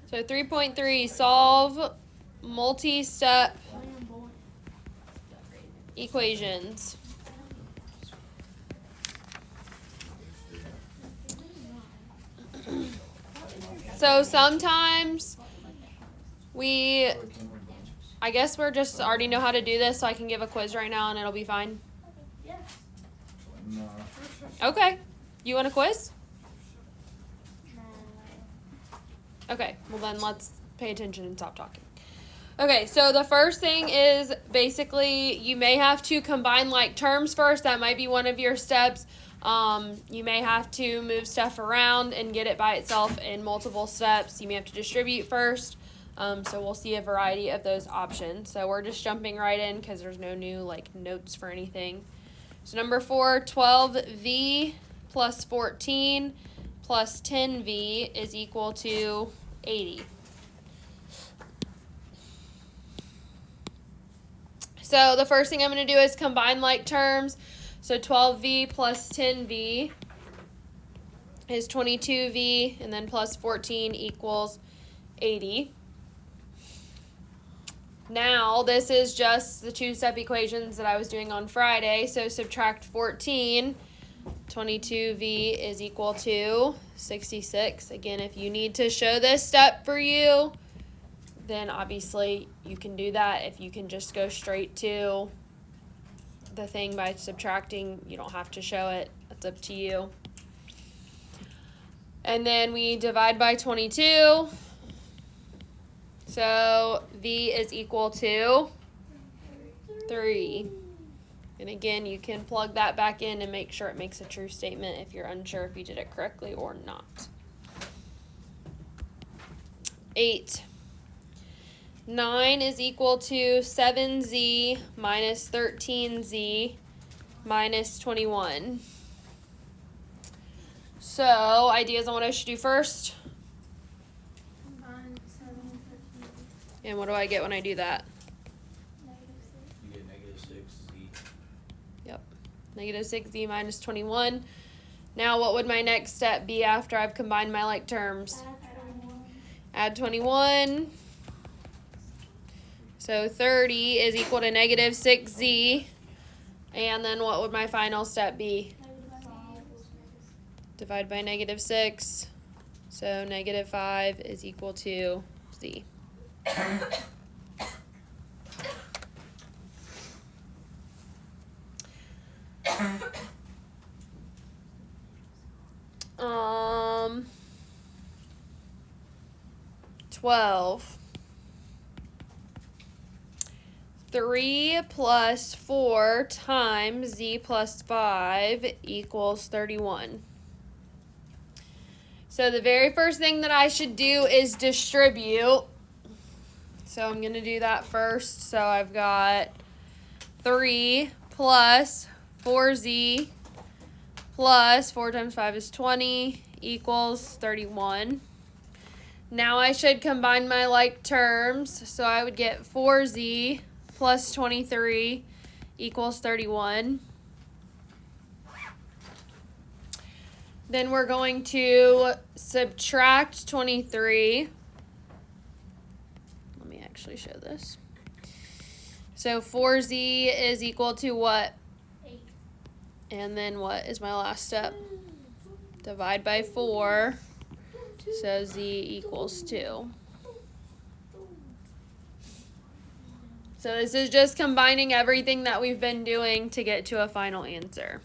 So 3.3, solve multi-step equations. So sometimes I guess we're just already know how to do this, so I can give a quiz right now and it'll be fine. No. Okay. You want a quiz? Okay, well then let's pay attention and stop talking. Okay, so the first thing is basically you may have to combine like terms first. That might be one of your steps. You may have to move stuff around and get it by itself in multiple steps. You may have to distribute first. So we'll see a variety of those options. So we're just jumping right in because there's no new like notes for anything. So number 4, 12v plus 14 plus 10v is equal to 80. So the first thing I'm going to do is combine like terms. So 12v plus 10v is 22v, and then plus 14 equals 80. Now, this is just the two-step equations that I was doing on Friday. So subtract 14. 22v is equal to 66. Again, if you need to show this step for you, then obviously you can do that. If you can just go straight to the thing by subtracting, you don't have to show it. That's up to you. And then we divide by 22. So v is equal to 3. And again, you can plug that back in and make sure it makes a true statement if you're unsure if you did it correctly or not. 8. 9 is equal to 7z minus 13z minus 21. So, ideas on what I should do first? Combine 7 and 13. And what do I get when I do that? You get negative 6z. Yep. Negative 6z minus 21. Now, what would my next step be after I've combined my like terms? Add 21. So 30 is equal to negative 6z. And then what would my final step be? Divide by negative 6. So negative 5 is equal to z. Um, 12. 3 plus 4 times z plus 5 equals 31. So the very first thing that I should do is distribute. So I'm going to do that first. So I've got 3 plus 4z plus 4 times 5 is 20 equals 31. Now I should combine my like terms. So I would get 4z plus 23 equals 31. Then we're going to subtract 23. Let me actually show this. So 4z is equal to what? 8. And then what is my last step? Divide by 4. So z equals 2. So this is just combining everything that we've been doing to get to a final answer.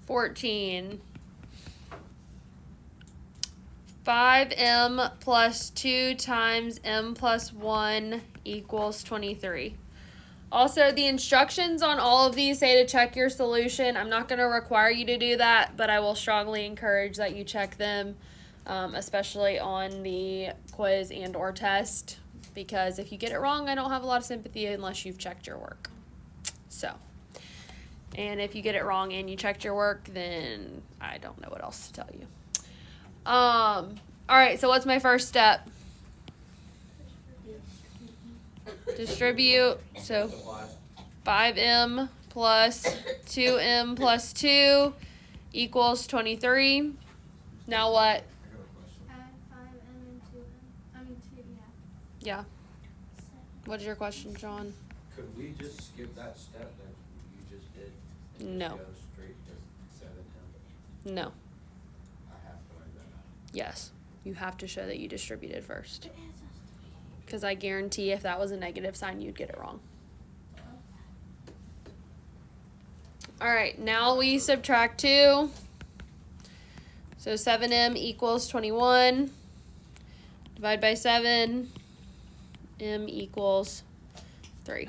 14. 5m plus 2 times m plus 1 equals 23. Also, the instructions on all of these say to check your solution. I'm not going to require you to do that, but I will strongly encourage that you check them, especially on the quiz and or test, because if you get it wrong, I don't have a lot of sympathy unless you've checked your work. So, and if you get it wrong and you checked your work, then I don't know what else to tell you. All right, so what's my first step? Distribute. So 5m plus 2m plus 2 equals 23. Now what? I got a question. Add 5m and 2m. I mean 2, Yeah. 7. What's your question, John? Could we just skip that step that you just did? And No. just go straight to 7 No. I have to like that. Yes. You have to show that you distributed first. Because I guarantee if that was a negative sign, you'd get it wrong. All right, now we subtract 2. So 7m equals 21. Divide by 7. M equals 3.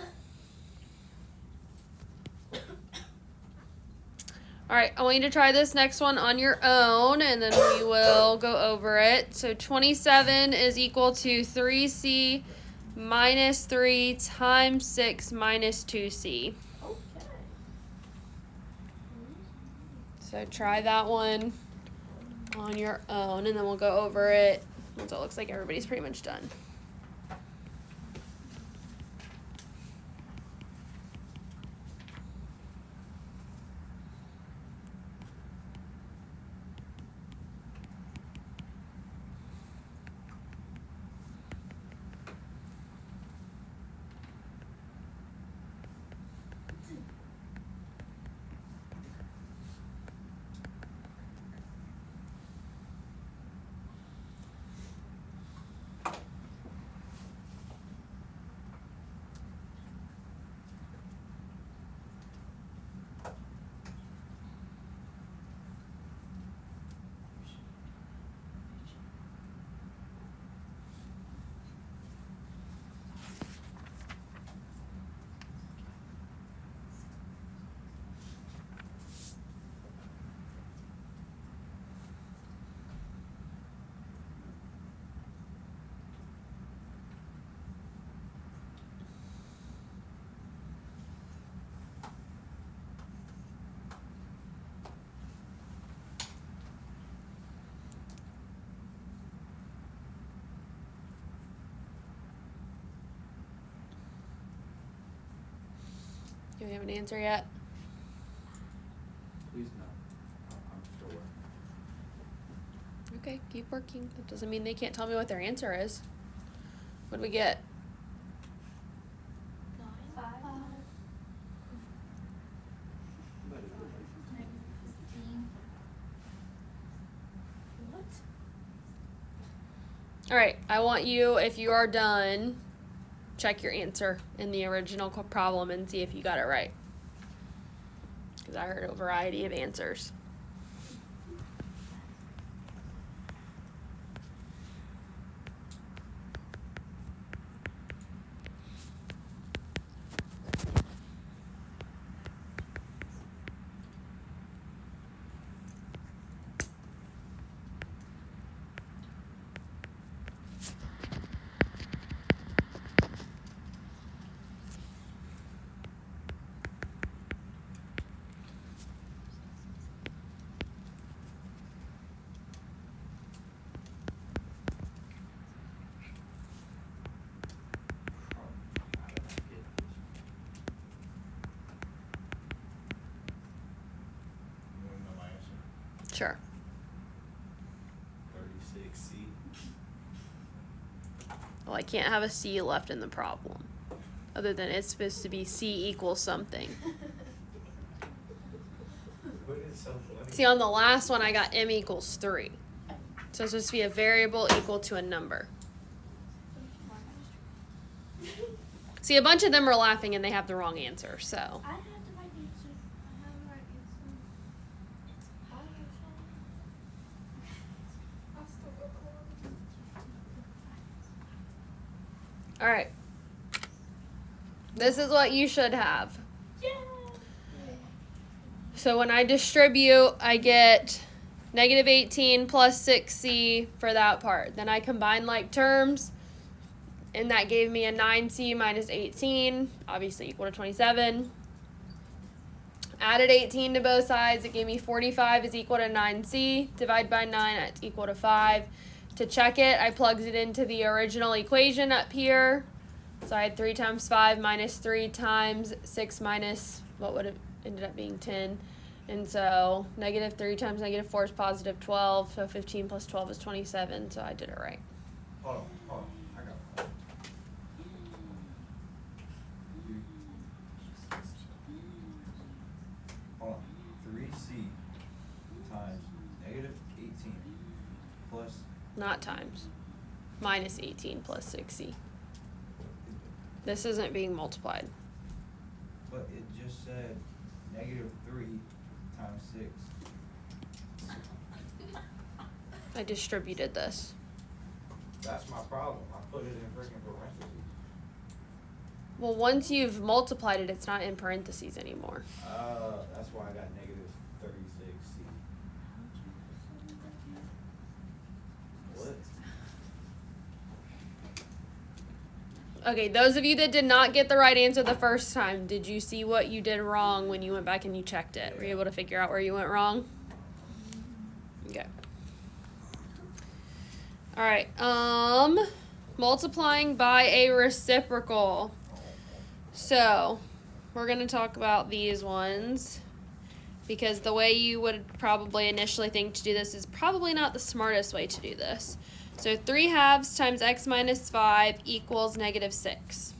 All right, I want you to try this next one on your own, and then we will go over it. So 27 is equal to 3c minus 3 times 6 minus 2c. Okay. So try that one on your own, and then we'll go over it once it looks like everybody's pretty much done. Do we have an answer yet? Please no. I'm still working. Okay, keep working. That doesn't mean they can't tell me what their answer is. What do we get? 5. What? All right, I want you, if you are done, check your answer in the original problem and see if you got it right. Because I heard a variety of answers. How did I get this? You wanna know my answer? Sure. 36C. Well, I can't have a C left in the problem. Other than it's supposed to be C equals something. What is so funny? See, on the last one, I got M equals 3. So it's supposed to be a variable equal to a number. See, a bunch of them are laughing and they have the wrong answer, so. I had the right answer. I have the right answer. I'll still record. All right. This is what you should have. Yeah. So when I distribute, I get negative 18 plus 6c for that part. Then I combine like terms, and that gave me a 9c minus 18, obviously equal to 27. Added 18 to both sides, it gave me 45 is equal to 9c. Divide by 9, that's equal to 5. To check it, I plugged it into the original equation up here. So I had 3 times 5 minus 3 times 6 minus, what would have ended up being 10. And so negative 3 times negative 4 is positive 12. So 15 plus 12 is 27. So I did it right. Hold on. I got one. Hold on. 3c times negative 18 plus. Not times. Minus 18 plus 6c. This isn't being multiplied. But it just said negative 3 times 6. I distributed this. That's my problem. I put it in freaking parentheses. Well, once you've multiplied it, it's not in parentheses anymore. That's why I got negative 36c. What? Okay, those of you that did not get the right answer the first time, did you see what you did wrong when you went back and you checked it? Were you able to figure out where you went wrong? Okay. All right. Multiplying by a reciprocal. So, we're going to talk about these ones because the way you would probably initially think to do this is probably not the smartest way to do this. So 3 halves times x minus 5 equals negative 6.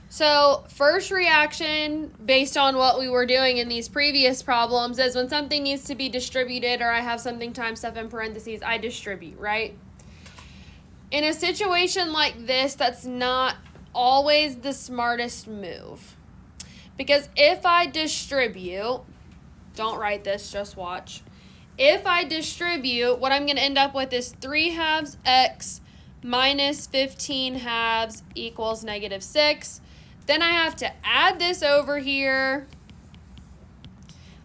So first reaction, based on what we were doing in these previous problems, is when something needs to be distributed or I have something times stuff in parentheses, I distribute, right? In a situation like this, that's not always the smartest move. Because if I distribute, don't write this, just watch. If I distribute, what I'm going to end up with is 3 halves x minus 15 halves equals negative 6. Then I have to add this over here.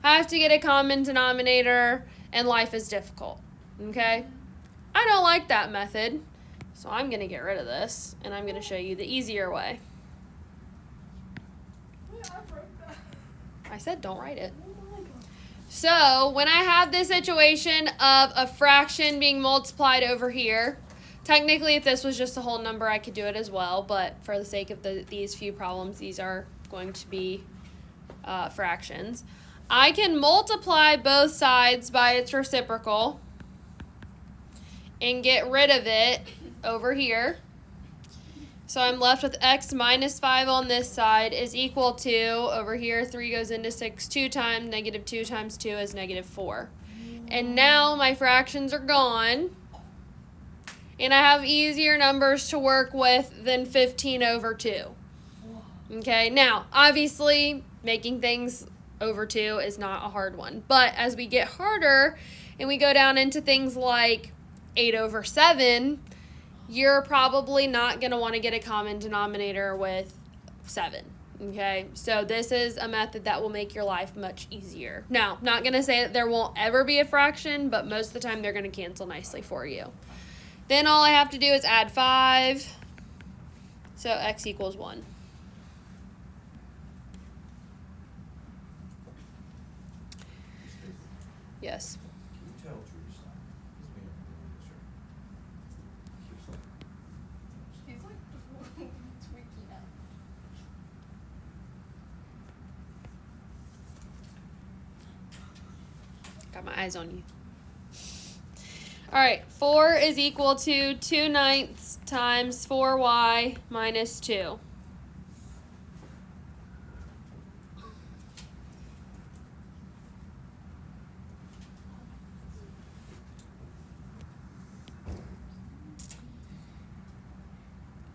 I have to get a common denominator, and life is difficult. Okay? I don't like that method, so I'm going to get rid of this, and I'm going to show you the easier way. Yeah, I broke that. I said don't write it. Oh my God. So when I have this situation of a fraction being multiplied over here, technically if this was just a whole number I could do it as well, but for the sake of these few problems, these are going to be fractions. I can multiply both sides by its reciprocal and get rid of it over here. So I'm left with x minus 5 on this side is equal to, over here, 3 goes into 6 2 times, negative 2 times 2 is negative 4. And now my fractions are gone, and I have easier numbers to work with than 15 over 2. Okay, now, obviously, making things over 2 is not a hard one. But as we get harder, and we go down into things like 8 over 7, you're probably not going to want to get a common denominator with 7, okay? So this is a method that will make your life much easier. Now, not going to say that there won't ever be a fraction, but most of the time they're going to cancel nicely for you. Then all I have to do is add 5, so x equals 1. Yes. Can you tell Drew to stop? He's being really distracted. He's like tweaking out. Got my eyes on you. All right, 4 is equal to 2/9 times 4y minus 2.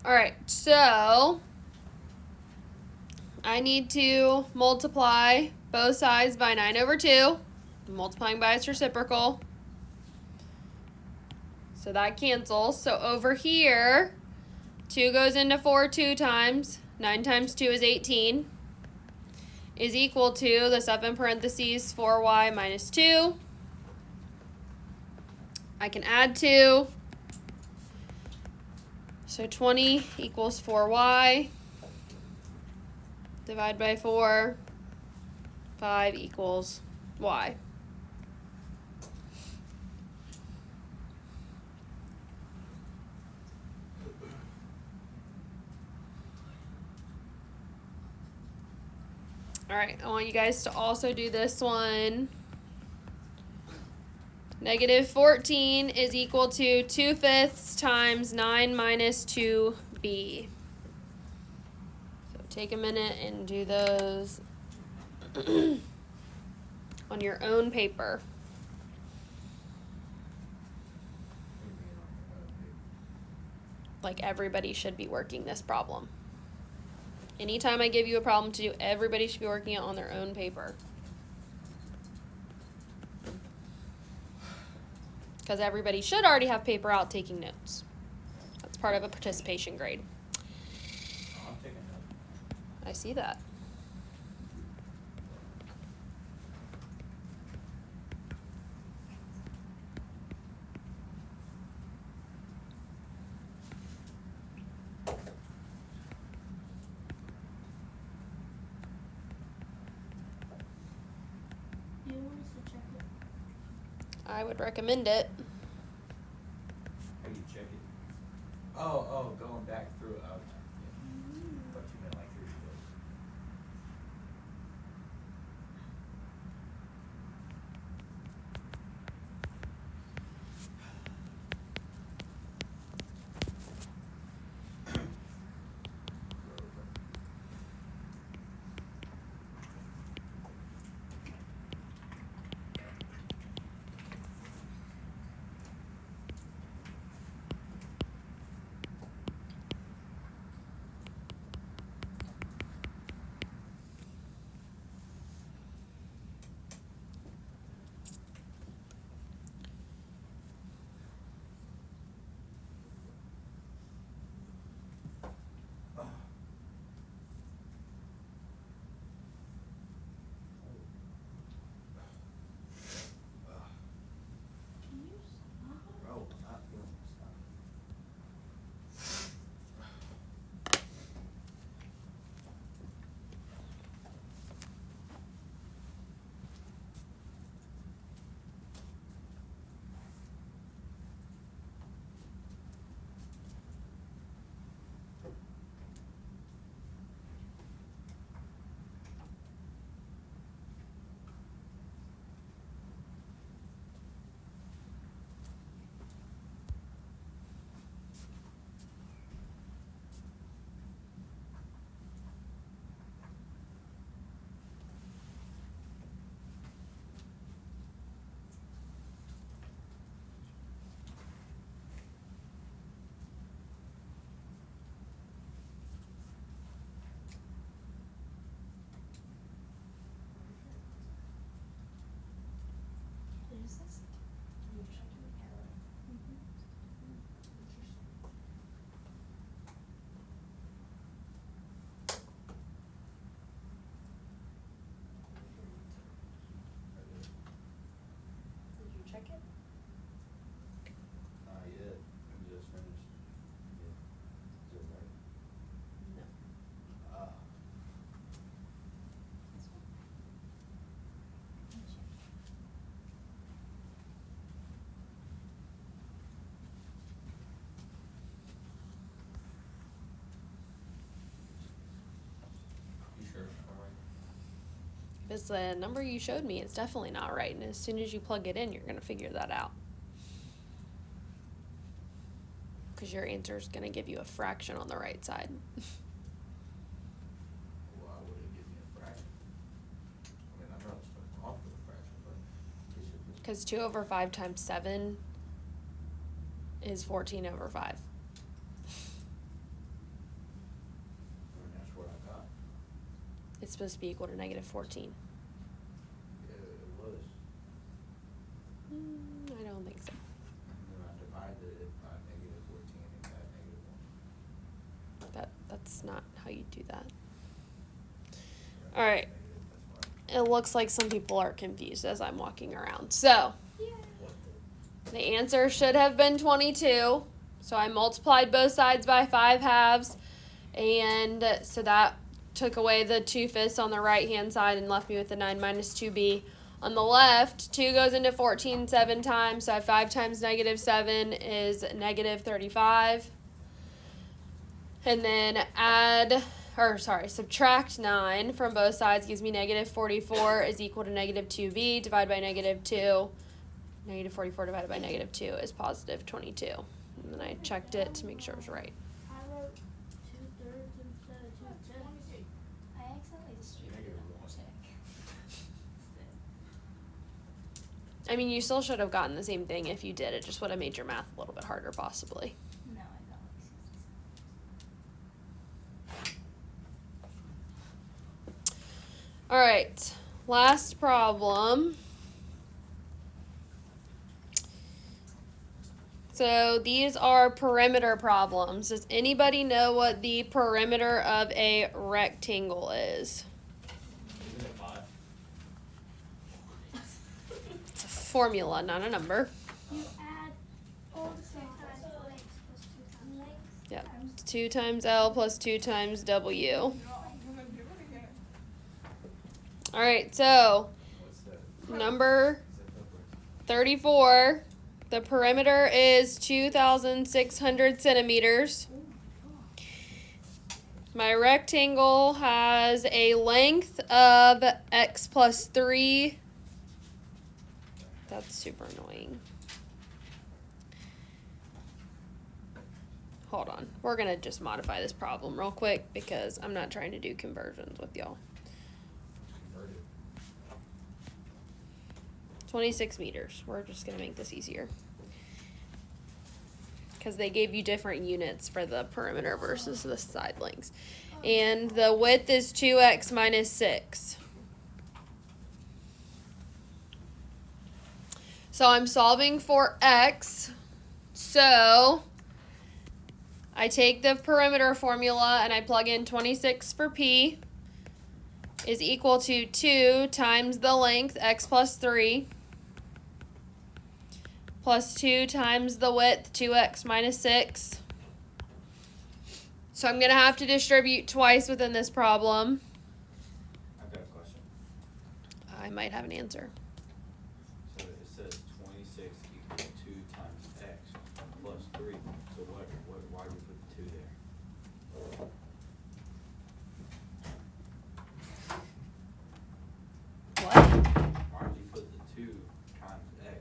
All right, so I need to multiply both sides by 9 over 2. I'm multiplying by its reciprocal. So that cancels. So over here, 2 goes into 4 2 times. 9 times 2 is 18. Is equal to the stuff in parentheses 4y minus 2. I can add 2. So 20 equals 4y. Divide by 4. 5 equals y. Alright, I want you guys to also do this one. Negative 14 is equal to 2/5 times 9 minus 2b. So take a minute and do those on your own paper. Like everybody should be working this problem. Anytime I give you a problem to do, everybody should be working it on their own paper. Because everybody should already have paper out taking notes. That's part of a participation grade. Oh, I'm taking notes. I see that. Do you want us to check it? I would recommend it. How do you check it? Oh, going back through it. Okay. Yeah. Thought you meant like through the book. Can you stop? Bro, I'm not doing this stuff. What is this? You're checking the error. Did you check it? Not yet. I'm just finished. Yeah. Is it right? No. Ah. This one? Let me check. You sure it's not right? If it's the number you showed me, it's definitely not right. And as soon as you plug it in, you're going to figure that out. Because your answer is going to give you a fraction on the right side. Why would it give me a fraction? I mean, I'm not starting off with a fraction, but it should just. Because 2 over 5 times 7 is 14 over 5. I mean, that's what I got. It's supposed to be equal to negative 14. Yeah, it was. I don't think so. And then I divided it by negative 14 and got negative 1. That's not how you do that. Right? All right. Negative, that's why. It looks like some people are confused as I'm walking around. So, What the? the answer should have been 22. So I multiplied both sides by 5/2. And so that took away the 2/5 on the right hand side and left me with the 9 minus 2b. On the left, 2 goes into 14 7 times. So 5 times negative 7 is negative 35. And then subtract 9 from both sides gives me negative 44 is equal to negative 2b. Divide by negative 2. Negative 44 divided by negative 2 is positive 22. And then I checked it to make sure it was right. I wrote 2/3 instead of 2/10. I accidentally distributed them. Check. I mean, you still should have gotten the same thing if you did. It just would have made your math a little bit harder, possibly. No, I got like 67. All right, last problem. So these are perimeter problems. Does anybody know what the perimeter of a rectangle is? Isn't it 5? It's a formula, not a number. You add all the same times length plus 2 times length. Yep. Times It's 2 times L plus 2 times W. All right, so What's that? number Is that number? 34, the perimeter is 2,600 centimeters. My rectangle has a length of x plus 3. That's super annoying. Hold on. We're going to just modify this problem real quick because I'm not trying to do conversions with y'all. Convert it. 26 meters. We're just going to make this easier. Because they gave you different units for the perimeter versus the side lengths. And the width is 2x minus 6. So I'm solving for x. So I take the perimeter formula and I plug in 26 for p is equal to 2 times the length, x plus 3, plus 2 times the width, 2x minus 6. So I'm going to have to distribute twice within this problem. I've got a question. I might have an answer. So it says 26 equals 2 times x plus 3. So why do we put the 2 there? What? Why did you put the 2 times x?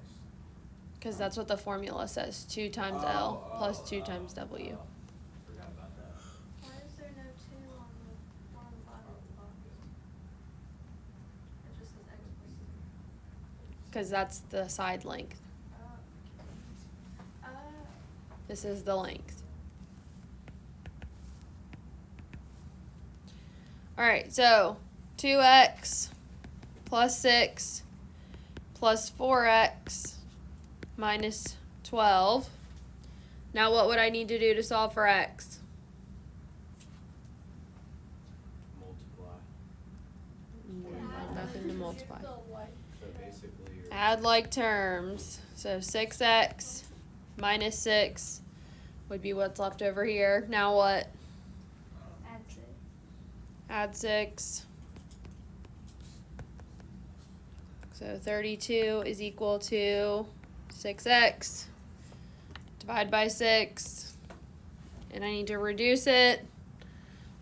Because that's what the formula says. 2 times L plus 2 times W. Forgot about that. Why is there no 2 on the bottom of the box? It just says x plus 3. Because that's the side length. This is the length. Alright, so 2x plus 6 plus 4x minus 12. Now what would I need to do to solve for x? Multiply. Nothing to multiply. So basically you're Add like terms. So 6x minus 6 would be what's left over here. Now what? Add 6. Add 6. So 32 is equal to 6x. Divide by 6. And I need to reduce it.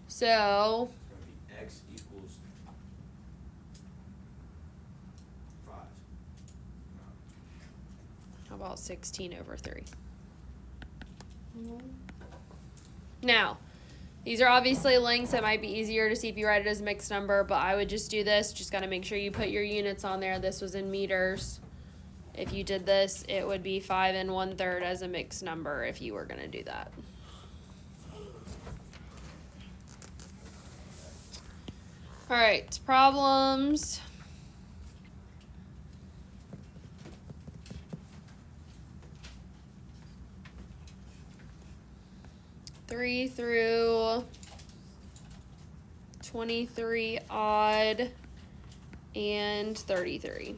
So going to be x equals 5. how about 16 over 3? Now, these are obviously lengths. It might be easier to see if you write it as a mixed number, but I would just do this. Just got to make sure you put your units on there. This was in meters. If you did this, it would be 5 1/3 as a mixed number if you were going to do that. All right, problems. Three through 23 odd and 33.